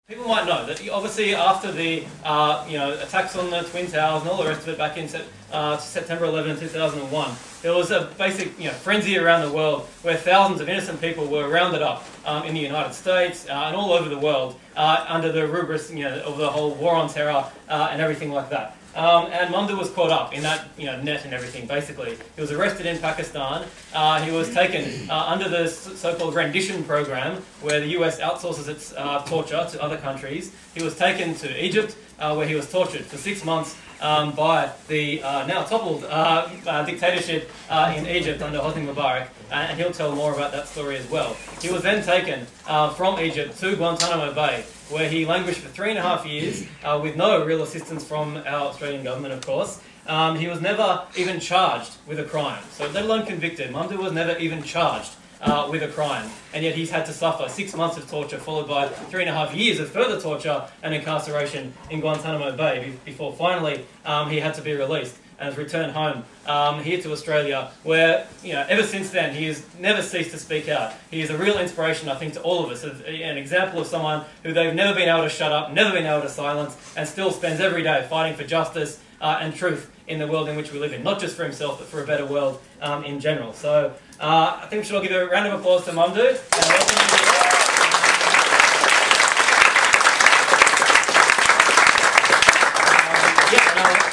People might know that obviously after the attacks on the Twin Towers and all the rest of it back in September 11, 2001, there was a basic frenzy around the world where thousands of innocent people were rounded up in the United States and all over the world under the rubric of the whole war on terror and everything like that. And Mamdouh was caught up in that net and everything, basically. He was arrested in Pakistan. He was taken under the so-called Rendition program, where the US outsources its torture to other countries. He was taken to Egypt, where he was tortured for 6 months by the now toppled dictatorship in Egypt under Hosni Mubarak, and he'll tell more about that story as well. He was then taken from Egypt to Guantanamo Bay, where he languished for 3.5 years with no real assistance from our Australian government, of course. He was never even charged with a crime, so let alone convicted. Mamdouh was never even charged with a crime, and yet he's had to suffer 6 months of torture followed by 3.5 years of further torture and incarceration in Guantanamo Bay before finally he had to be released and has returned home here to Australia, where ever since then he has never ceased to speak out. He is a real inspiration, I think, to all of us, an example of someone who they've never been able to shut up, never been able to silence, and still spends every day fighting for justice and truth in the world in which we live in, not just for himself, but for a better world in general. So I think we should all give a round of applause to Mamdouh. And welcome him to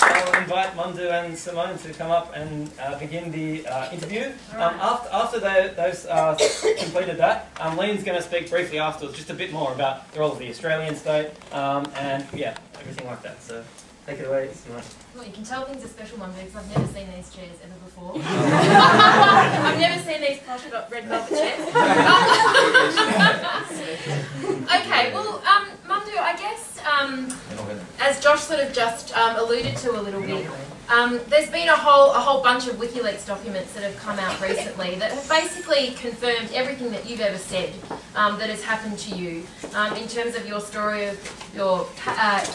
I'll invite Mamdouh and Simone to come up and begin the interview. After they've completed that, Lean's going to speak briefly afterwards, just a bit more about the role of the Australian state and everything like that. So take it away, Simone. Well, you can tell things are special, Mamdouh, because I've never seen these chairs ever before. I've never seen these posh red velvet chairs. Okay, well, Mamdouh, I guess, as Josh sort of just alluded to a little bit, there's been a whole bunch of WikiLeaks documents that have come out recently that have basically confirmed everything that you've ever said that has happened to you in terms of your story of your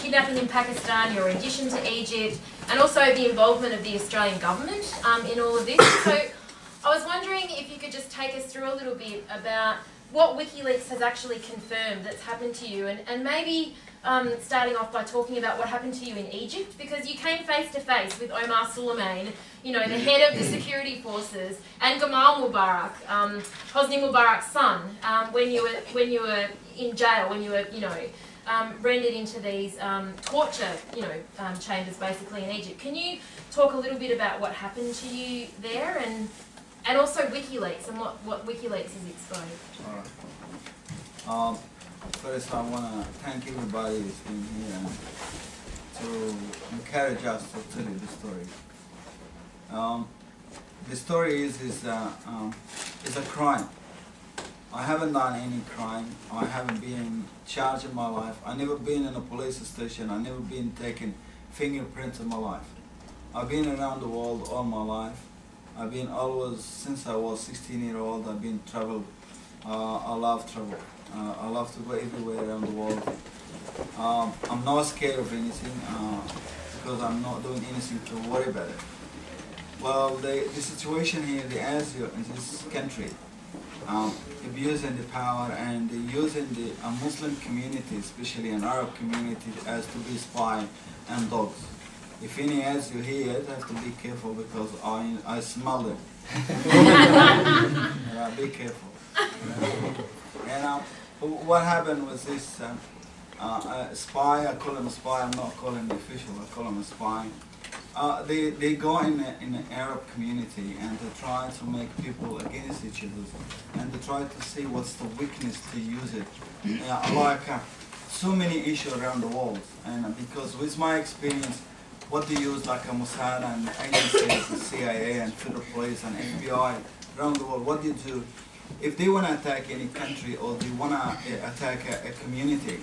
kidnapping in Pakistan, your rendition to Egypt, and also the involvement of the Australian government in all of this. So I was wondering if you could just take us through a little bit about what WikiLeaks has actually confirmed that's happened to you, and maybe starting off by talking about what happened to you in Egypt, because you came face to face with Omar Suleiman, the head of the security forces, and Gamal Mubarak, Hosni Mubarak's son, when you were in jail, when you were rendered into these torture chambers basically in Egypt. Can you talk a little bit about what happened to you there, and also WikiLeaks and what WikiLeaks has exposed? All right. First, I want to thank everybody who's been here to encourage us to tell you the story. The story is a crime. I haven't done any crime. I haven't been charged in my life. I've never been in a police station. I've never been taking fingerprints in my life. I've been around the world all my life. I've been always, since I was 16-year-old, I've been traveled. I love travel. I love to go everywhere around the world. I'm not scared of anything because I'm not doing anything to worry about it. Well, the situation here, the Asia in this country, abusing the power and using the Muslim community, especially an Arab community, as to be spy and dogs. If any as you hear it, have to be careful because I smell them. Be careful. And what happened was this spy, I call him a spy, I'm not calling him the official, I call him a spy. They go in the Arab community and they try to make people against each other and they try to see what's the weakness to use it. Like so many issues around the world, and because with my experience, what they use like a Mossad and agencies, the CIA and federal police and FBI around the world, what they do, if they want to attack any country or they want to attack a community,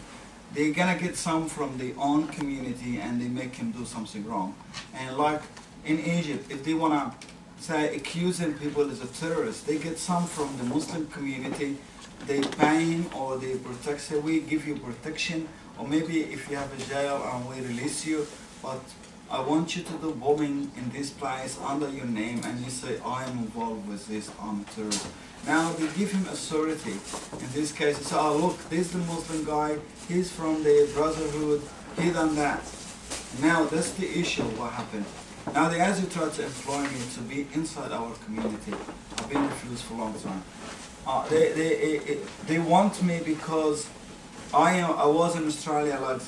they're going to get some from their own community and they make him do something wrong. And like in Egypt, if they want to say accusing people as a terrorist, they get some from the Muslim community, they pay him or they protect, say we give you protection, or maybe if you have a jail and we release you, but I want you to do bombing in this place under your name, and you say, I am involved with this, I'm a terrorist. Now they give him authority. In this case, they say, oh look, this is the Muslim guy, he's from the Brotherhood, he done that. Now that's the issue, what happened. Now they as you try to employ me to be inside our community. I've been refused for a long time. They want me because I was in Australia like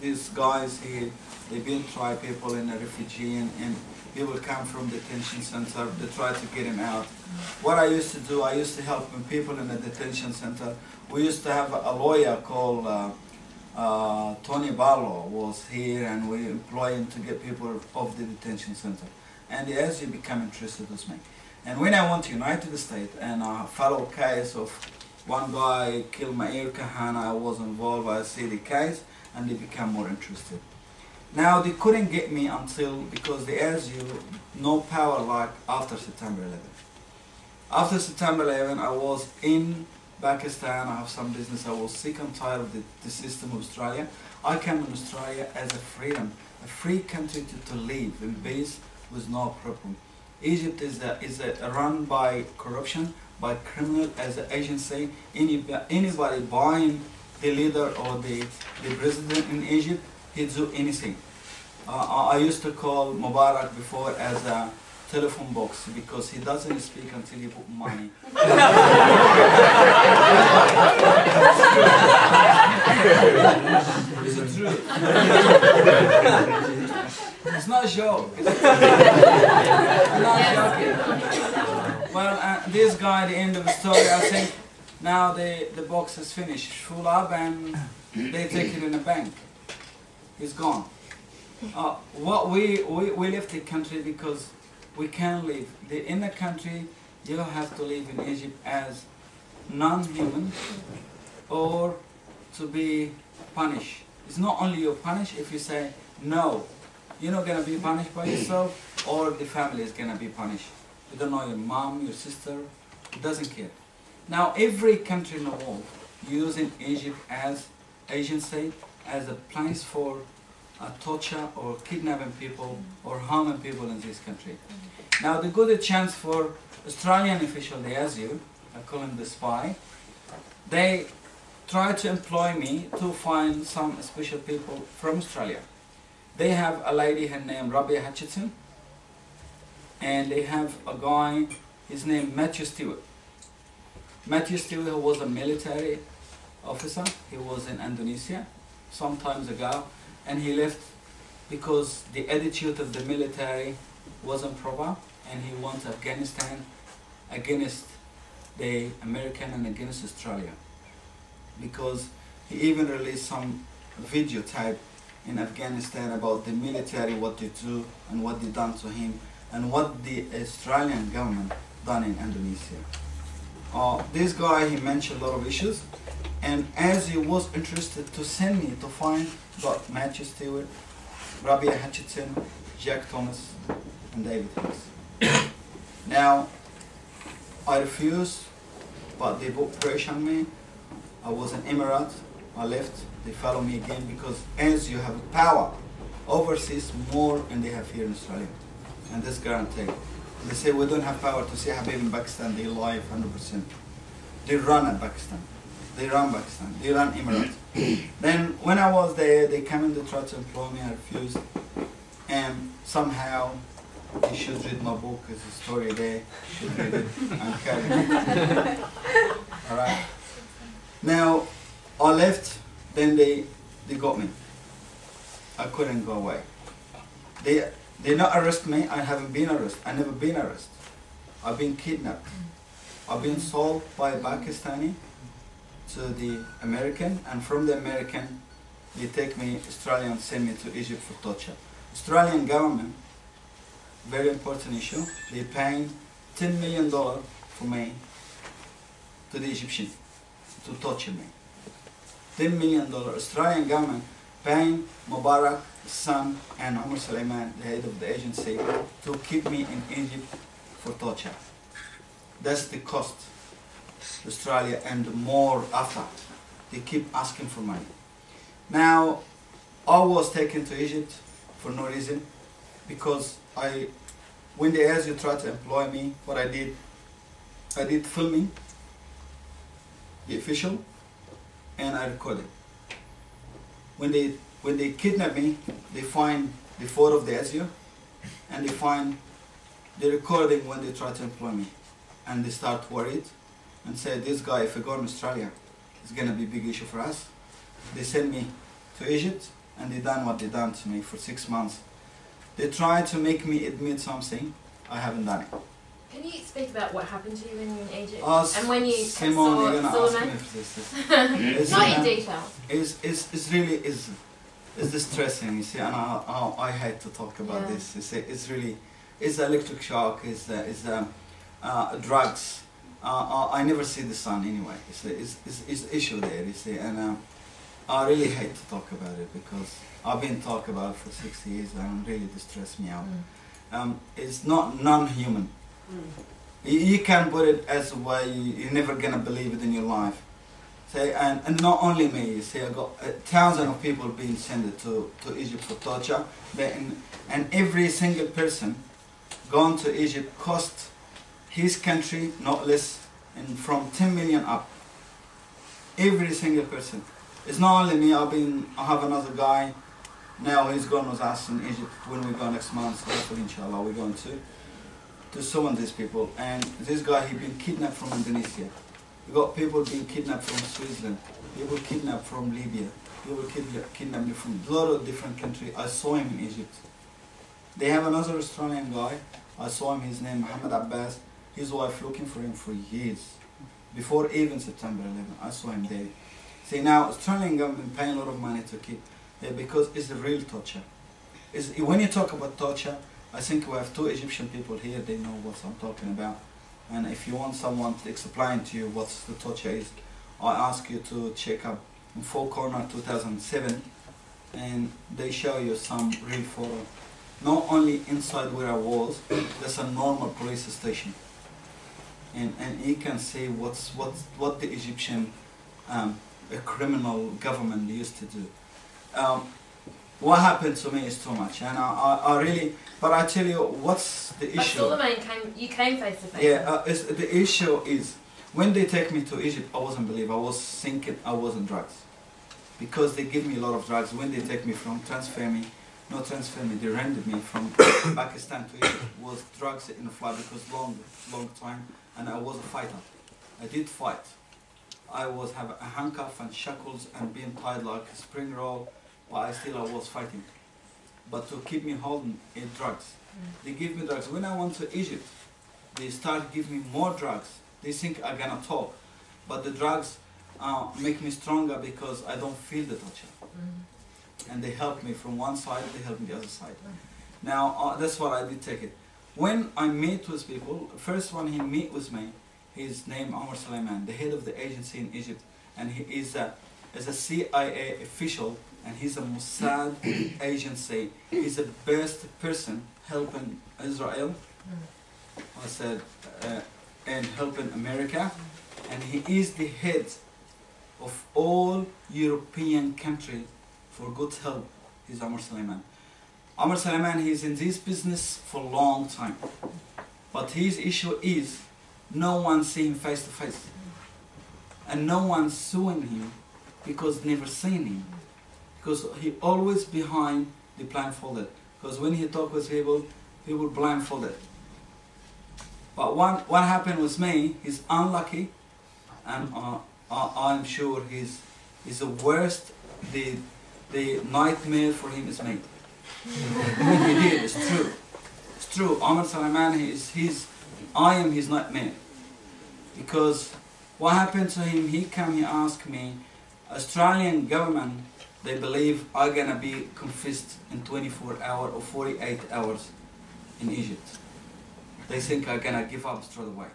these guys here. They've been trying people in a refugee, and people come from detention center. They try to get him out. What I used to do, I used to help people in a detention center. We used to have a lawyer called Tony Barlow was here, and we employ him to get people off the detention center. And as you become interested with me. And when I went to United States and I follow case of one guy killed Meir Kahana, I was involved, I see the case, and they become more interested. Now they couldn't get me until, because they asked you no power like after September 11. After September 11 I was in Pakistan, I have some business, I was sick and tired of the system of Australia. I came in Australia as a freedom, a free country to live in peace with no problem. Egypt is run by corruption, by criminal as an agency. Anybody buying the leader or the president in Egypt, he'd do anything. I used to call Mubarak before as a telephone box because he doesn't speak until you put money. Is it true? It's not a joke. I'm not joking. Well, this guy, the end of the story, I think now the box is finished, full up, and they take it in a bank. He's gone. We left the country because we can't live. In the country, you have to live in Egypt as non-human or to be punished. It's not only you're punished if you say no. You're not going to be punished by yourself, or the family is going to be punished. You don't know your mom, your sister, it doesn't care. Now every country in the world using Egypt as agency, as a place for torture or kidnapping people or harming people in this country. Now the good chance for Australian officials, they ask you, I call them the spy, they try to employ me to find some special people from Australia. They have a lady, her name Rabia Hutchinson, and they have a guy, his name Matthew Stewart. Matthew Stewart was a military officer. He was in Indonesia some times ago, and he left because the attitude of the military wasn't proper, and he went to Afghanistan against the American and against Australia, because he even released some video tape in Afghanistan about the military, what they do and what they done to him, and what the Australian government done in Indonesia. This guy, he mentioned a lot of issues, and as he was interested to send me to find about Matthew Stewart, Rabia Hutchinson, Jack Thomas, and David Hicks. Now, I refused, but they put pressure on me. I was in Emirates, I left, they follow me again because as you have power overseas more than they have here in Australia. And that's guaranteed. They say we don't have power to see Habib in Pakistan, they lie 100%. They run at Pakistan. They run Pakistan. They run Emirates. Then when I was there, they came in to try to employ me, I refused. And somehow, you should read my book, there's a story there, you should read it, I'm carrying it. Alright. Now, I left, then they got me. I couldn't go away. They not arrest me, I haven't been arrested, I never been arrested. I've been kidnapped. I've been sold by a Pakistani to the American, and from the American, they take me, Australia, and send me to Egypt for torture. Australian government, very important issue, they paying $10 million for me to the Egyptian to torture me. $10 million. Australian government paying Mubarak, his son, and Omar Suleiman, the head of the agency, to keep me in Egypt for torture. That's the cost to Australia, and more after. They keep asking for money. Now, I was taken to Egypt for no reason. because when the ASU tried to employ me, what I did filming the official, and I recorded. When they kidnap me, they find the photo of the ASU, and they find the recording when they try to employ me, and they start worried and say, this guy, if I go in Australia, it's gonna be a big issue for us. They send me to Egypt, and they done what they done to me for 6 months. They tried to make me admit something. I haven't done it. Can you speak about what happened to you when you were in Egypt? And when you saw you're gonna ask me for this. Not in detail. It's really distressing, you see, and I hate to talk about this. You see, it's electric shock, it's drugs. I never see the sun anyway. You see, it's issue there, you see, and I really hate to talk about it because I've been talking about it for 6 years and it really distressed me out. It's not non-human. You can put it as a way you're never gonna believe it in your life. Say, and not only me, you see, I got thousands of people being sent to Egypt for torture, and every single person gone to Egypt cost his country not less and from 10 million up. Every single person. It's not only me. I have another guy. Now he's going with us in Egypt when we go next month. Hopefully, inshallah, we're going to summon these people. And this guy, he been kidnapped from Indonesia. We got people being kidnapped from Switzerland. People kidnapped from Libya. People kidnapped from a lot of different countries. I saw him in Egypt. They have another Australian guy. I saw him. His name Mohammed Abbas. His wife looking for him for years. Before even September 11, I saw him there. See, now Australian government paying a lot of money to keep because it's a real torture. When you talk about torture, I think we have 2 Egyptian people here. They know what I'm talking about. And if you want someone to explain to you what the torture is, I ask you to check up in Four Corner 2007, and they show you some real photo. Not only inside where I was, there's a normal police station. And you can see what the Egyptian criminal government used to do. What happened to me is too much, and I really. But I tell you, what's the issue? But you came face to face. Yeah, the issue is when they take me to Egypt, I wasn't believe. I was thinking I wasn't drugs, because they give me a lot of drugs. When they take me they rendered me from Pakistan to Egypt was drugs in the flight because long time, and I was a fighter. I did fight. I was have a handcuff and shackles and being tied like a spring roll, but I was fighting. But to keep me holding in drugs, they give me drugs. When I went to Egypt, they start giving me more drugs. They think I'm gonna talk, but the drugs make me stronger because I don't feel the torture. And they help me from one side, they help me the other side. Now, that's what I did take it. When I meet with people, first one he meet with me, his name Omar Suleiman, the head of the agency in Egypt, and he is a CIA official, and he's a Mossad agency. He's the best person helping Israel, I said, and helping America, and he is the head of all European countries for good help. He's Omar Suleiman. Omar Suleiman, he's in this business for a long time, but his issue is no one see him face to face, and no one suing him because never seen him, because he always behind the blindfolded. Because when he talk with people, people blindfolded. But what happened with me, he's unlucky, and I'm sure he's the worst. The nightmare for him is me. He did. It's true. It's true. Omar Suleiman, I am his nightmare. Because what happened to him? He asked me, Australian government, they believe I'm gonna be confessed in 24 hours or 48 hours in Egypt. They think I'm gonna give up straight away.